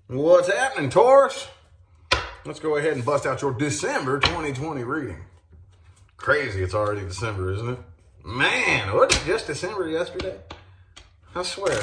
What's happening, Taurus? Let's go ahead and bust out your December 2020 reading. Crazy, it's already December, isn't it? Man, wasn't it just December yesterday? I swear.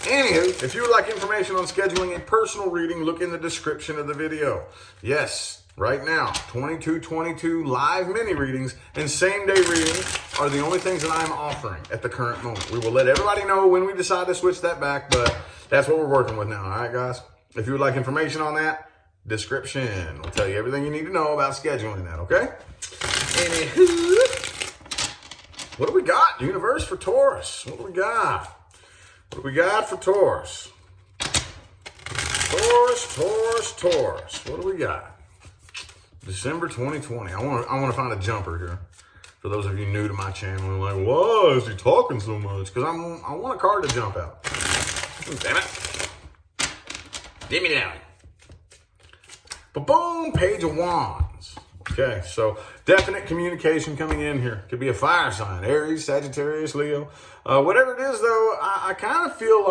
Anywho, if you would like information on scheduling a personal reading, look in the description of the video. Yes, right now, 2222 live mini readings and same day readings are the only things that I'm offering at the current moment. We will let everybody know when we decide to switch that back, but that's what we're working with now, all right, guys? If you would like information on that, description will tell you everything you need to know about scheduling that, okay? Anywho, what do we got, universe, for Taurus? What do we got? What do we got for Taurus? Taurus. What do we got? December 2020. I want to find a jumper here. For those of you new to my channel, and like, why is he talking so much? Because I want a card to jump out. Damn it. Get me down. Ba-boom, Page of Wands. Okay, so definite communication coming in here. Could be a fire sign, Aries, Sagittarius, Leo. Whatever it is, though, I kind of feel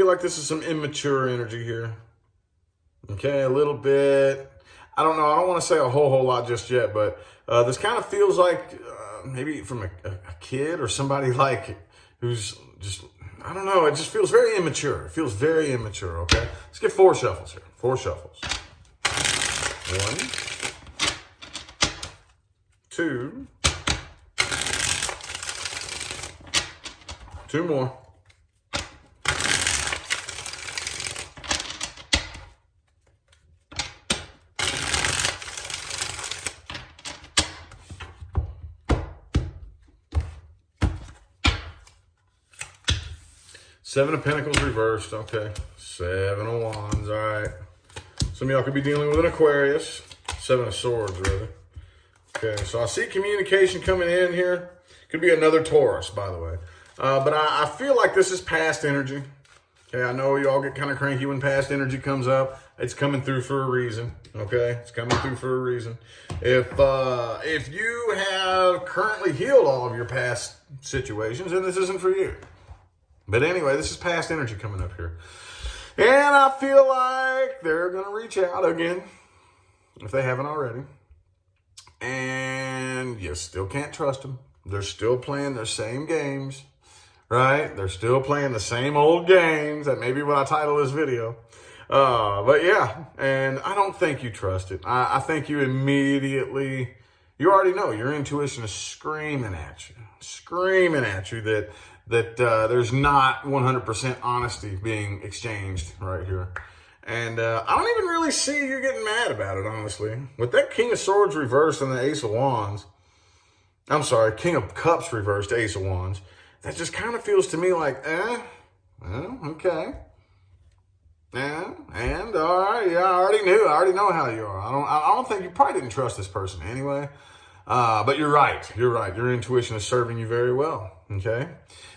like this is some immature energy here. Okay, a little bit. I don't know. I don't want to say a whole lot just yet, but this kind of feels like maybe from a kid or somebody like who's just, I don't know. It just feels very immature. It feels very immature, okay? Let's get 4 shuffles here. 4 shuffles. 1, 2, 2 more. 7 of Pentacles reversed. Okay. 7 of Wands. All right. Some of y'all could be dealing with an Aquarius. 7 of Swords, rather. Okay. So I see communication coming in here. Could be another Taurus, by the way. But I feel like this is past energy. Okay. I know y'all get kind of cranky when past energy comes up. It's coming through for a reason. Okay. It's coming through for a reason. If you have currently healed all of your past situations, then this isn't for you. But anyway, this is past energy coming up here. And I feel like they're going to reach out again, if they haven't already. And you still can't trust them. They're still playing their same games, right? They're still playing the same old games. That may be what I title this video. But yeah, and I don't think you trust it. I think you immediately, you already know, your intuition is screaming at you that there's not 100% honesty being exchanged right here. And I don't even really see you getting mad about it, honestly. With that King of Swords reversed and the Ace of Wands, I'm sorry, King of Cups reversed, Ace of Wands, that just kind of feels to me like, okay. And all right, yeah, I already know how you are. I don't think you probably didn't trust this person anyway. But you're right. Your intuition is serving you very well. Okay.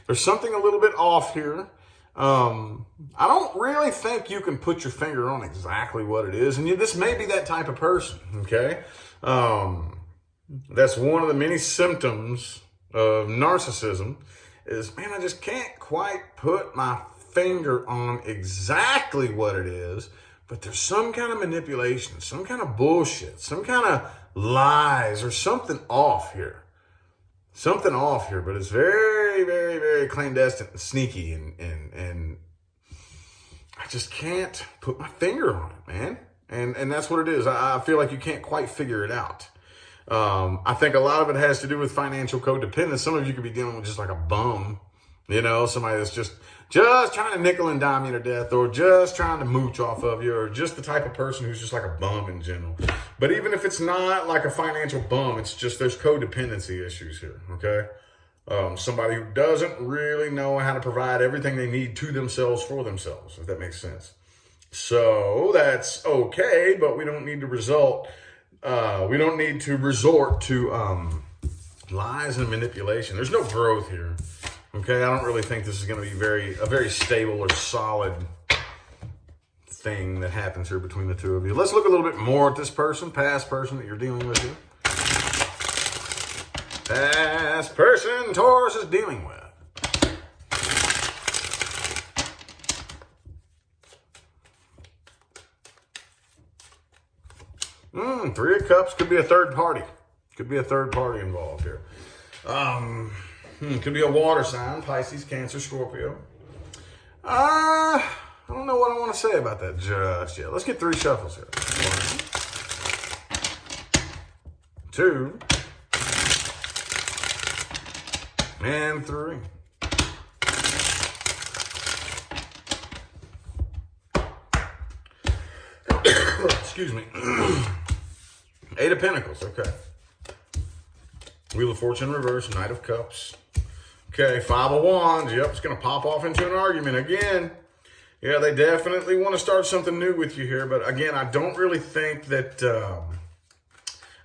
There's something a little bit off here. I don't really think you can put your finger on exactly what it is. And this may be that type of person. Okay. That's one of the many symptoms of narcissism is, man, I just can't quite put my finger on exactly what it is, but there's some kind of manipulation, some kind of bullshit, some kind of lies or something off here. Something off here, but it's very, very, very clandestine and sneaky, and I just can't put my finger on it, man. And that's what it is. I feel like you can't quite figure it out. I think a lot of it has to do with financial codependence. Some of you could be dealing with just like a bum, somebody that's just trying to nickel and dime you to death, or just trying to mooch off of you, or just the type of person who's just like a bum in general. But even if it's not like a financial bum, it's just there's codependency issues here, okay? Somebody who doesn't really know how to provide everything they need to themselves for themselves, if that makes sense. So that's okay, but we don't need to resort to lies and manipulation. There's no growth here. Okay, I don't really think this is going to be a very stable or solid thing that happens here between the two of you. Let's look a little bit more at this person, past person that you're dealing with here. Past person Taurus is dealing with. Three of Cups could be a third party. Could be a third party involved here. Could be a water sign, Pisces, Cancer, Scorpio. I don't know what I want to say about that just yet. Let's get 3 shuffles here. 1, 2, and 3. Excuse me. 8 of Pentacles, okay. Wheel of Fortune reverse, Knight of Cups. Okay, 5 of Wands. Yep, it's going to pop off into an argument again. Yeah, they definitely want to start something new with you here. But again, I don't really think that...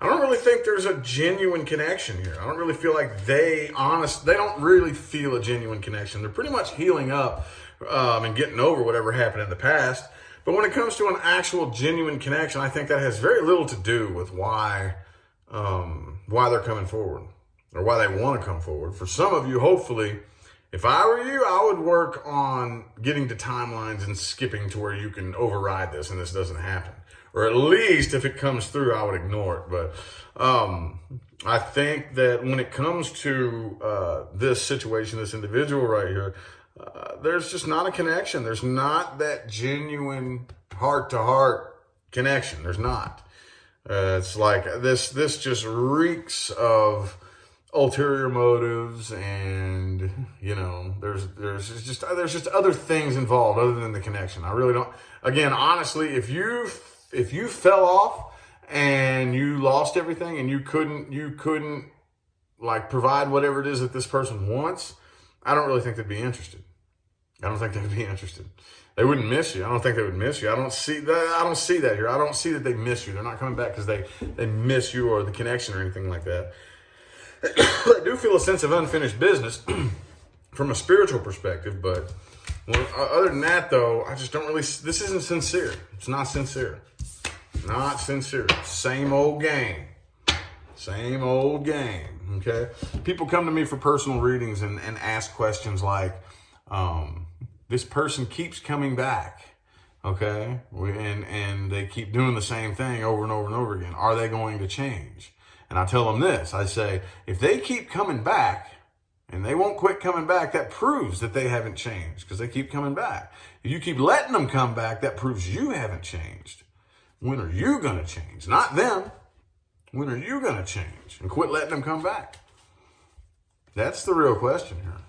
I don't really think there's a genuine connection here. I don't really feel like they don't really feel a genuine connection. They're pretty much healing up and getting over whatever happened in the past. But when it comes to an actual genuine connection, I think that has very little to do with why they're coming forward or why they want to come forward. For some of you, hopefully, if I were you, I would work on getting to timelines and skipping to where you can override this and this doesn't happen. Or at least if it comes through, I would ignore it. But I think that when it comes to this situation, this individual right here, there's just not a connection. There's not that genuine heart-to-heart connection. There's not. It's like this just reeks of ulterior motives, and there's just other things involved other than the connection. I really don't. Again, honestly, if you fell off and you lost everything and you couldn't like provide whatever it is that this person wants, I don't really think they'd be interested. I don't think they'd be interested. They wouldn't miss you. I don't think they would miss you. I don't see that here. I don't see that they miss you. They're not coming back because they miss you or the connection or anything like that. I do feel a sense of unfinished business from a spiritual perspective, but other than that, though, I just don't really. This isn't sincere. It's not sincere. Not sincere. Same old game. Same old game. Okay. People come to me for personal readings and ask questions like, this person keeps coming back. Okay. And they keep doing the same thing over and over and over again. Are they going to change? And I tell them this. I say, if they keep coming back and they won't quit coming back, that proves that they haven't changed because they keep coming back. If you keep letting them come back, that proves you haven't changed. When are you going to change? Not them. When are you going to change and quit letting them come back? That's the real question here.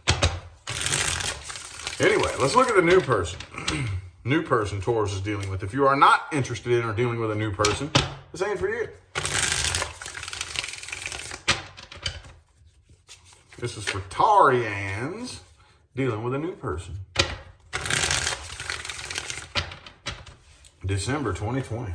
Anyway, let's look at the new person. New person Taurus is dealing with. If you are not interested in or dealing with a new person, this ain't for you. This is for Taurians dealing with a new person. December 2020.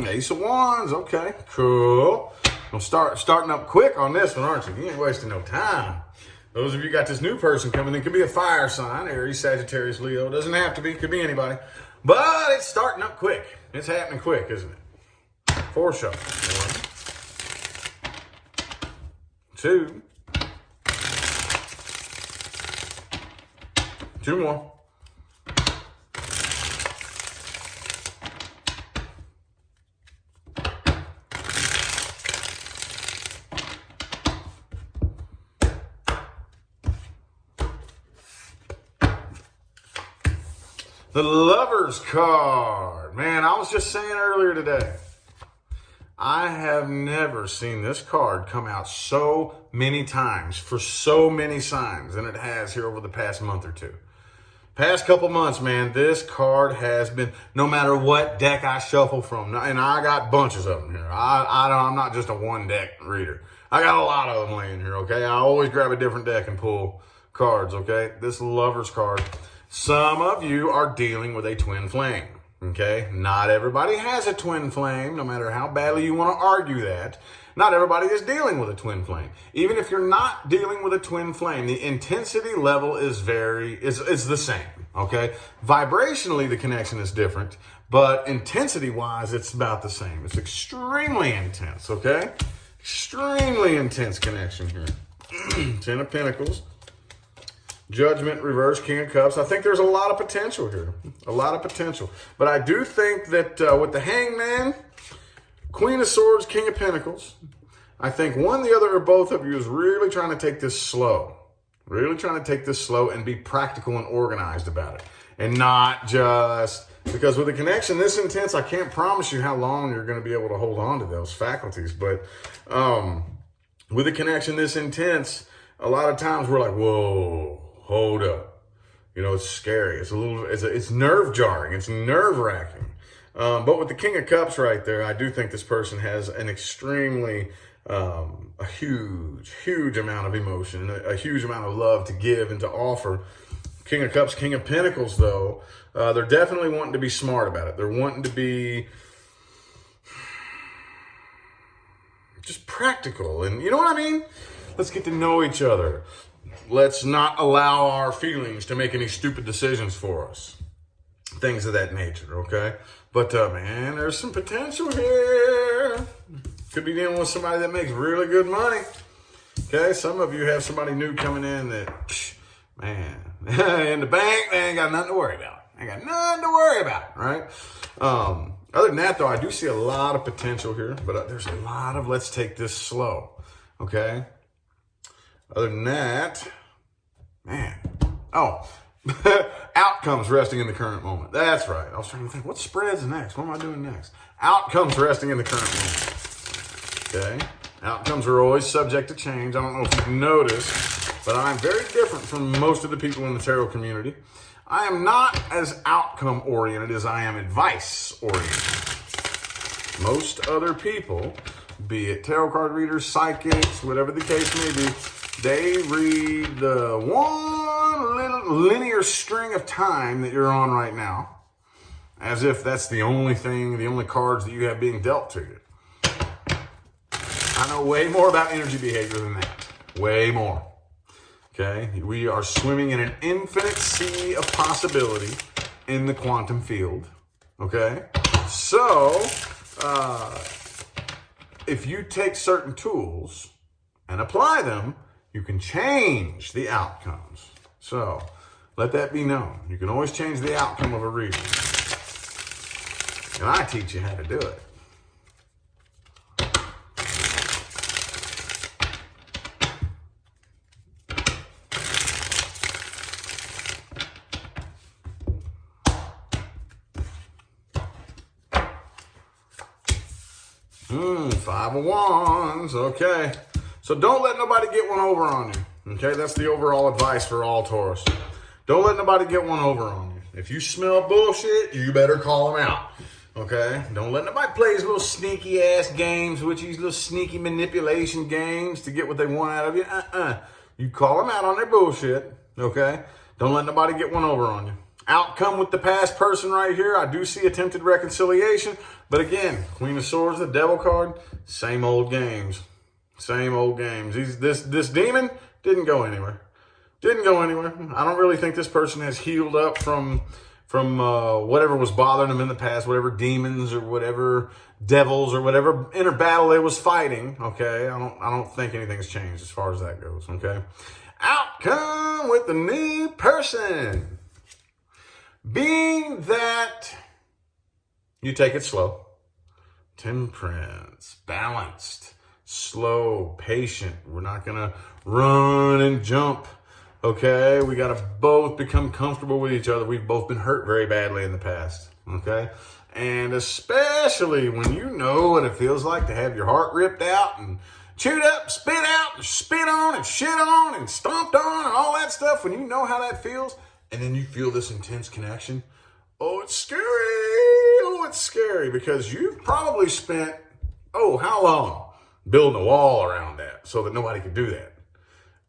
Ace of Wands. Okay, cool. We'll starting up quick on this one, aren't you? You ain't wasting no time. Those of you got this new person coming in, could be a fire sign, Aries, Sagittarius, Leo. Doesn't have to be, could be anybody. But it's starting up quick. It's happening quick, isn't it? 4 shuffles. 1, 2. 2 more. The Lover's card. Man, I was just saying earlier today, I have never seen this card come out so many times for so many signs than it has here over the past month or two. Past couple months, man, this card has been, no matter what deck I shuffle from, and I got bunches of them here. I'm not just a one deck reader. I got a lot of them laying here, okay? I always grab a different deck and pull cards, okay? This Lover's card. Some of you are dealing with a twin flame, okay? Not everybody has a twin flame, no matter how badly you want to argue that. Not everybody is dealing with a twin flame. Even if you're not dealing with a twin flame, the intensity level is the same, okay? Vibrationally, the connection is different, but intensity-wise, it's about the same. It's extremely intense, okay? Extremely intense connection here. 10 of Pentacles. Judgment, reverse, King of Cups. I think there's a lot of potential here. A lot of potential. But I do think that with the Hangman, Queen of Swords, King of Pentacles, I think one, the other, or both of you is really trying to take this slow. Really trying to take this slow and be practical and organized about it. And not just... Because with a connection this intense, I can't promise you how long you're going to be able to hold on to those faculties. But with a connection this intense, a lot of times we're like, whoa, hold up. You know, it's scary. It's nerve jarring. It's nerve wracking. But with the King of Cups right there, I do think this person has an extremely, a huge amount of emotion, a huge amount of love to give and to offer. King of Cups, King of Pentacles, though, they're definitely wanting to be smart about it. They're wanting to be just practical. And you know what I mean? Let's get to know each other. Let's not allow our feelings to make any stupid decisions for us. Things of that nature, okay? But, man, there's some potential here. Could be dealing with somebody that makes really good money. Okay? Some of you have somebody new coming in that, man, in the bank, they ain't got nothing to worry about. Right? Other than that, though, I do see a lot of potential here, but there's a lot of let's take this slow, okay? Other than that, man, outcomes resting in the current moment. That's right. I was trying to think, what spreads next? What am I doing next? Outcomes resting in the current moment, okay? Outcomes are always subject to change. I don't know if you've noticed, but I'm very different from most of the people in the tarot community. I am not as outcome-oriented as I am advice-oriented. Most other people, be it tarot card readers, psychics, whatever the case may be, they read the one little linear string of time that you're on right now, as if that's the only thing, the only cards that you have being dealt to you. I know way more about energy behavior than that. Way more. Okay, we are swimming in an infinite sea of possibility in the quantum field. Okay, so if you take certain tools and apply them, you can change the outcomes. So let that be known. You can always change the outcome of a reading. And I teach you how to do it. 5 of Wands, okay. So don't let nobody get one over on you, okay? That's the overall advice for all Taurus. Don't let nobody get one over on you. If you smell bullshit, you better call them out, okay? Don't let nobody play these little sneaky ass games, which these little sneaky manipulation games to get what they want out of you. You call them out on their bullshit, okay? Don't let nobody get one over on you. Outcome with the past person right here, I do see attempted reconciliation. But again, Queen of Swords, the Devil card, same old games. Same old games. This demon didn't go anywhere. Didn't go anywhere. I don't really think this person has healed up from whatever was bothering them in the past, whatever demons or whatever devils or whatever inner battle they was fighting. Okay, I don't think anything's changed as far as that goes. Okay, outcome with the new person being that you take it slow, temperance, balanced, slow, patient. We're not gonna run and jump. Okay, we got to both become comfortable with each other. We've both been hurt very badly in the past, okay? And especially when you know what it feels like to have your heart ripped out and chewed up, spit out, and spit on and shit on and stomped on and all that stuff, when you know how that feels, and then you feel this intense connection, oh, it's scary. Oh, it's scary because you've probably spent, how long building a wall around that so that nobody could do that.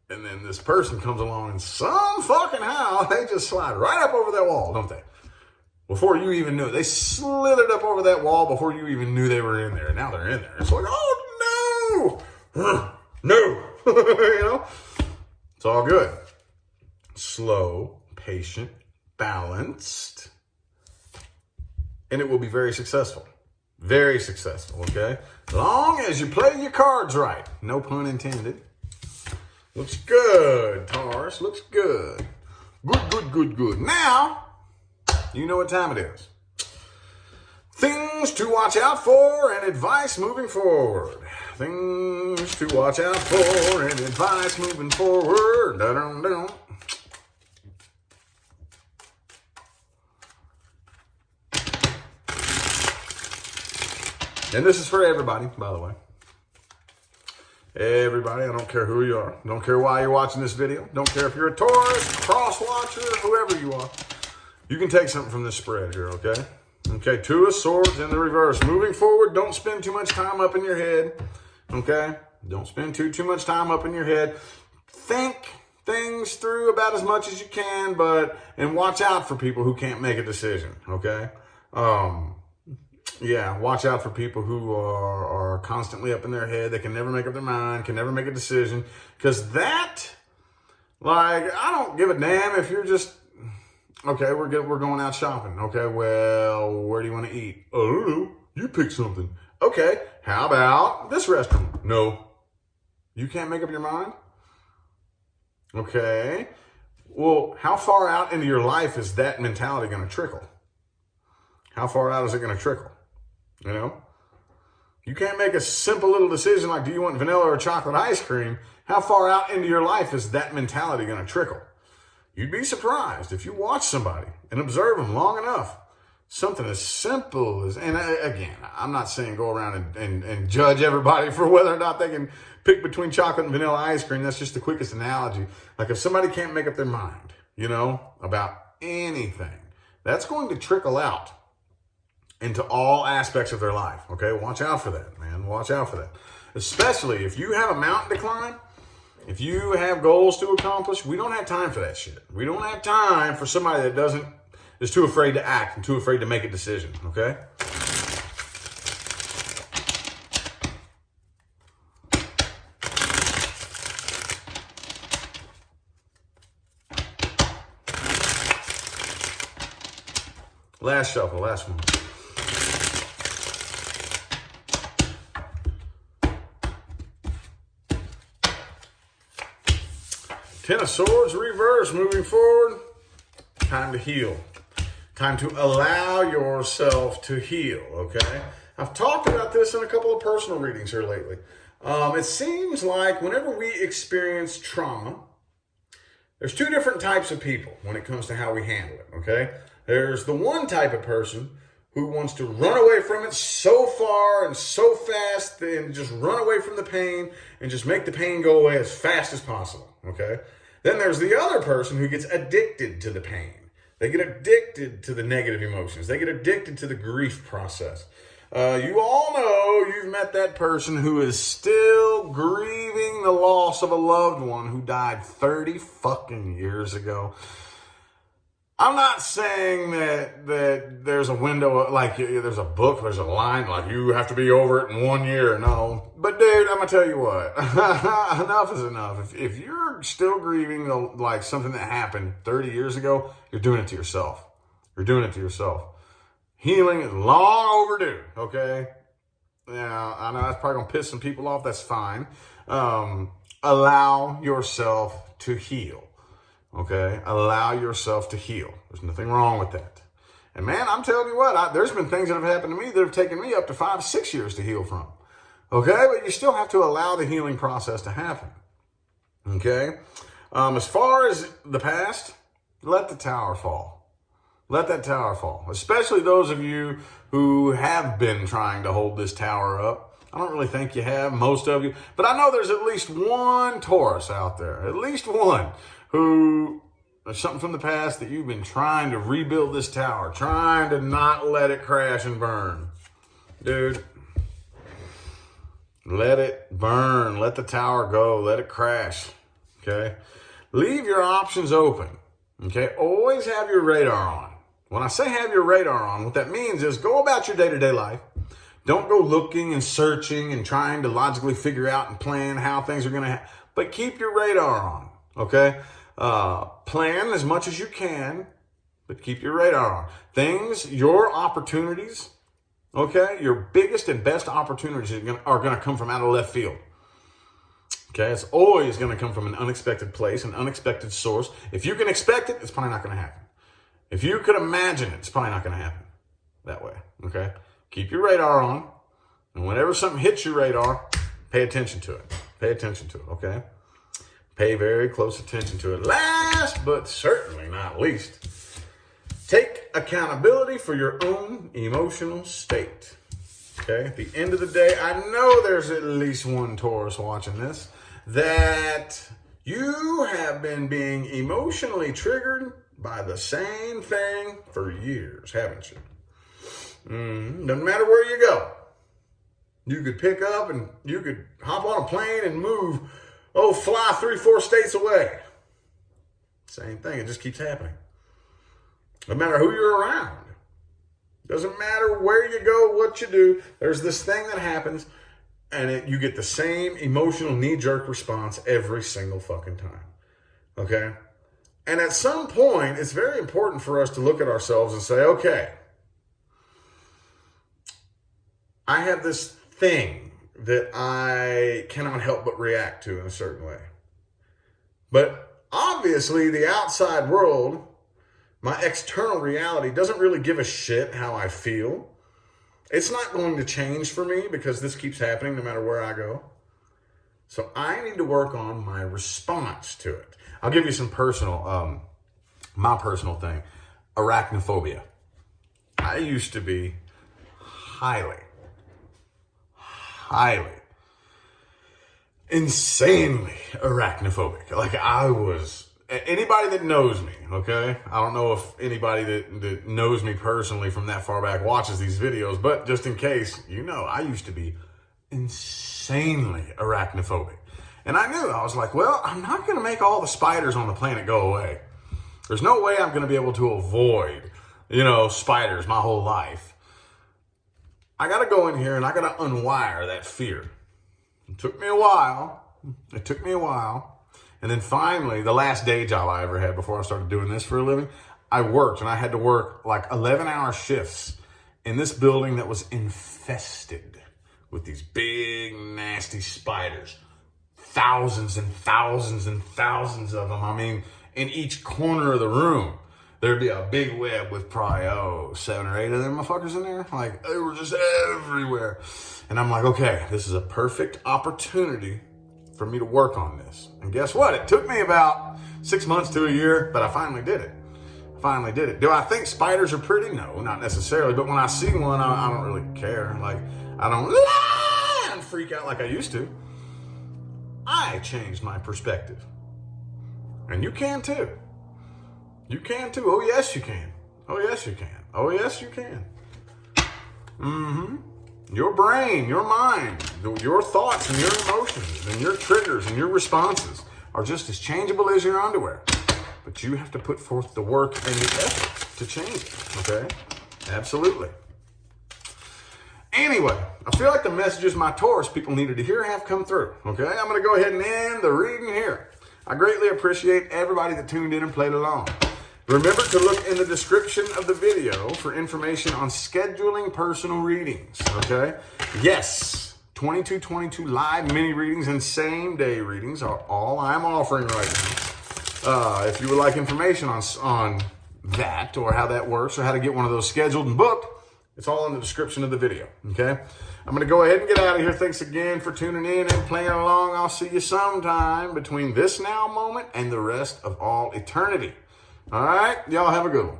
And then this person comes along and some fucking how they just slide right up over that wall, don't they? Before you even knew it. They slithered up over that wall before you even knew they were in there. And now they're in there. It's like, oh, no. No. You know? It's all good. Slow, patient, balanced. And it will be very successful. Very successful, okay? As long as you play your cards right. No pun intended. Looks good, Taurus. Looks good. Good, good, good, good. Now, you know what time it is. Things to watch out for and advice moving forward. Things to watch out for and advice moving forward. Da-dum-dum. And this is for everybody, by the way. Everybody, I don't care who you are. Don't care why you're watching this video. Don't care if you're a Taurus, cross-watcher, whoever you are. You can take something from this spread here, okay? Okay, Two of Swords in the reverse. Moving forward, don't spend too much time up in your head, okay? Don't spend too much time up in your head. Think things through about as much as you can, and watch out for people who can't make a decision, okay? Yeah, watch out for people who are constantly up in their head. They can never make up their mind, can never make a decision. Because that, like, I don't give a damn if you're just, okay, we're going out shopping. Okay, well, where do you want to eat? I don't know. You pick something. Okay, how about this restaurant? No. You can't make up your mind? Okay. Well, how far out into your life is that mentality going to trickle? How far out is it going to trickle? You know, you can't make a simple little decision like, do you want vanilla or chocolate ice cream? How far out into your life is that mentality going to trickle? You'd be surprised if you watch somebody and observe them long enough. Something as simple as, and again, I'm not saying go around and judge everybody for whether or not they can pick between chocolate and vanilla ice cream. That's just the quickest analogy. Like if somebody can't make up their mind, you know, about anything, that's going to trickle out into all aspects of their life, okay? Watch out for that, man. Watch out for that. Especially if you have a mountain to climb, if you have goals to accomplish, we don't have time for that shit. We don't have time for somebody that is too afraid to act and too afraid to make a decision, okay? Last shuffle, last one. Ten of Swords, reverse, moving forward. Time to heal. Time to allow yourself to heal, okay? I've talked about this in a couple of personal readings here lately. It seems like whenever we experience trauma, there's two different types of people when it comes to how we handle it, okay? There's the one type of person who wants to run away from it so far and so fast and just run away from the pain and just make the pain go away as fast as possible, okay? Then there's the other person who gets addicted to the pain. They get addicted to the negative emotions. They get addicted to the grief process. You all know you've met that person who is still grieving the loss of a loved one who died 30 fucking years ago. I'm not saying that there's a window, like there's a book, there's a line, like you have to be over it in 1 year. No. But dude, I'm going to tell you what, enough is enough. If you're still grieving like something that happened 30 years ago, you're doing it to yourself. You're doing it to yourself. Healing is long overdue, okay? Now, I know that's probably going to piss some people off. That's fine. Allow yourself to heal. Okay, allow yourself to heal. There's nothing wrong with that. And man, I'm telling you what, there's been things that have happened to me that have taken me up to 5-6 years to heal from. Okay, but you still have to allow the healing process to happen. Okay, as far as the past, let the tower fall. Let that tower fall. Especially those of you who have been trying to hold this tower up. I don't really think you have, most of you. But I know there's at least one Taurus out there. At least one. Who, there's something from the past that you've been trying to rebuild this tower, trying to not let it crash and burn. Dude, let it burn. Let the tower go. Let it crash. Okay? Leave your options open. Okay? Always have your radar on. When I say have your radar on, what that means is go about your day-to-day life. Don't go looking and searching and trying to logically figure out and plan how things are going to happen. But keep your radar on. Okay? Plan as much as you can, but keep your radar on. Your opportunities, okay? Your biggest and best opportunities are going to come from out of left field. Okay, it's always going to come from an unexpected place, an unexpected source. If you can expect it, it's probably not going to happen. If you could imagine it, it's probably not going to happen that way. Okay, keep your radar on, and whenever something hits your radar, pay attention to it. Pay attention to it. Okay, pay very close attention to it. Last but certainly not least, take accountability for your own emotional state. Okay, at the end of the day, I know there's at least one Taurus watching this, that you have been being emotionally triggered by the same thing for years, haven't you? Doesn't matter where you go. You could pick up and you could hop on a plane and move, fly 3-4 states away. Same thing, it just keeps happening. No matter who you're around. Doesn't matter where you go, what you do, there's this thing that happens and you get the same emotional knee-jerk response every single fucking time. Okay? And at some point, it's very important for us to look at ourselves and say, okay, I have this thing that I cannot help but react to in a certain way. But obviously, the outside world, my external reality, doesn't really give a shit how I feel. It's not going to change for me because this keeps happening no matter where I go. So I need to work on my response to it. I'll give you some my personal thing. Arachnophobia. I used to be highly, insanely arachnophobic. Like I was, anybody that knows me, okay? I don't know if anybody that knows me personally from that far back watches these videos, but just in case, I used to be insanely arachnophobic. And I knew, I was like, well, I'm not going to make all the spiders on the planet go away. There's no way I'm going to be able to avoid, spiders my whole life. I got to go in here and I got to unwire that fear. It took me a while. And then finally, the last day job I ever had before I started doing this for a living, I worked and I had to work like 11-hour shifts in this building that was infested with these big, nasty spiders. Thousands and thousands and thousands of them. I mean, in each corner of the room, there'd be a big web with probably, 7 or 8 of them motherfuckers in there. Like, they were just everywhere. And I'm like, okay, this is a perfect opportunity for me to work on this. And guess what? It took me about 6 months to a year, but I finally did it. Do I think spiders are pretty? No, not necessarily. But when I see one, I don't really care. Like, I don't freak out like I used to. I changed my perspective. And you can too. You can too. Oh, yes, you can. Oh, yes, you can. Oh, yes, you can. Your brain, your mind, your thoughts and your emotions and your triggers and your responses are just as changeable as your underwear. But you have to put forth the work and the effort to change it, okay? Absolutely. Anyway, I feel like the messages my Taurus people needed to hear have come through, okay? I'm going to go ahead and end the reading here. I greatly appreciate everybody that tuned in and played along. Remember to look in the description of the video for information on scheduling personal readings, okay? Yes, 2222 live mini readings and same day readings are all I'm offering right now. If you would like information on that or how that works or how to get one of those scheduled and booked, it's all in the description of the video, okay? I'm going to go ahead and get out of here. Thanks again for tuning in and playing along. I'll see you sometime between this now moment and the rest of all eternity. All right? Y'all have a good one.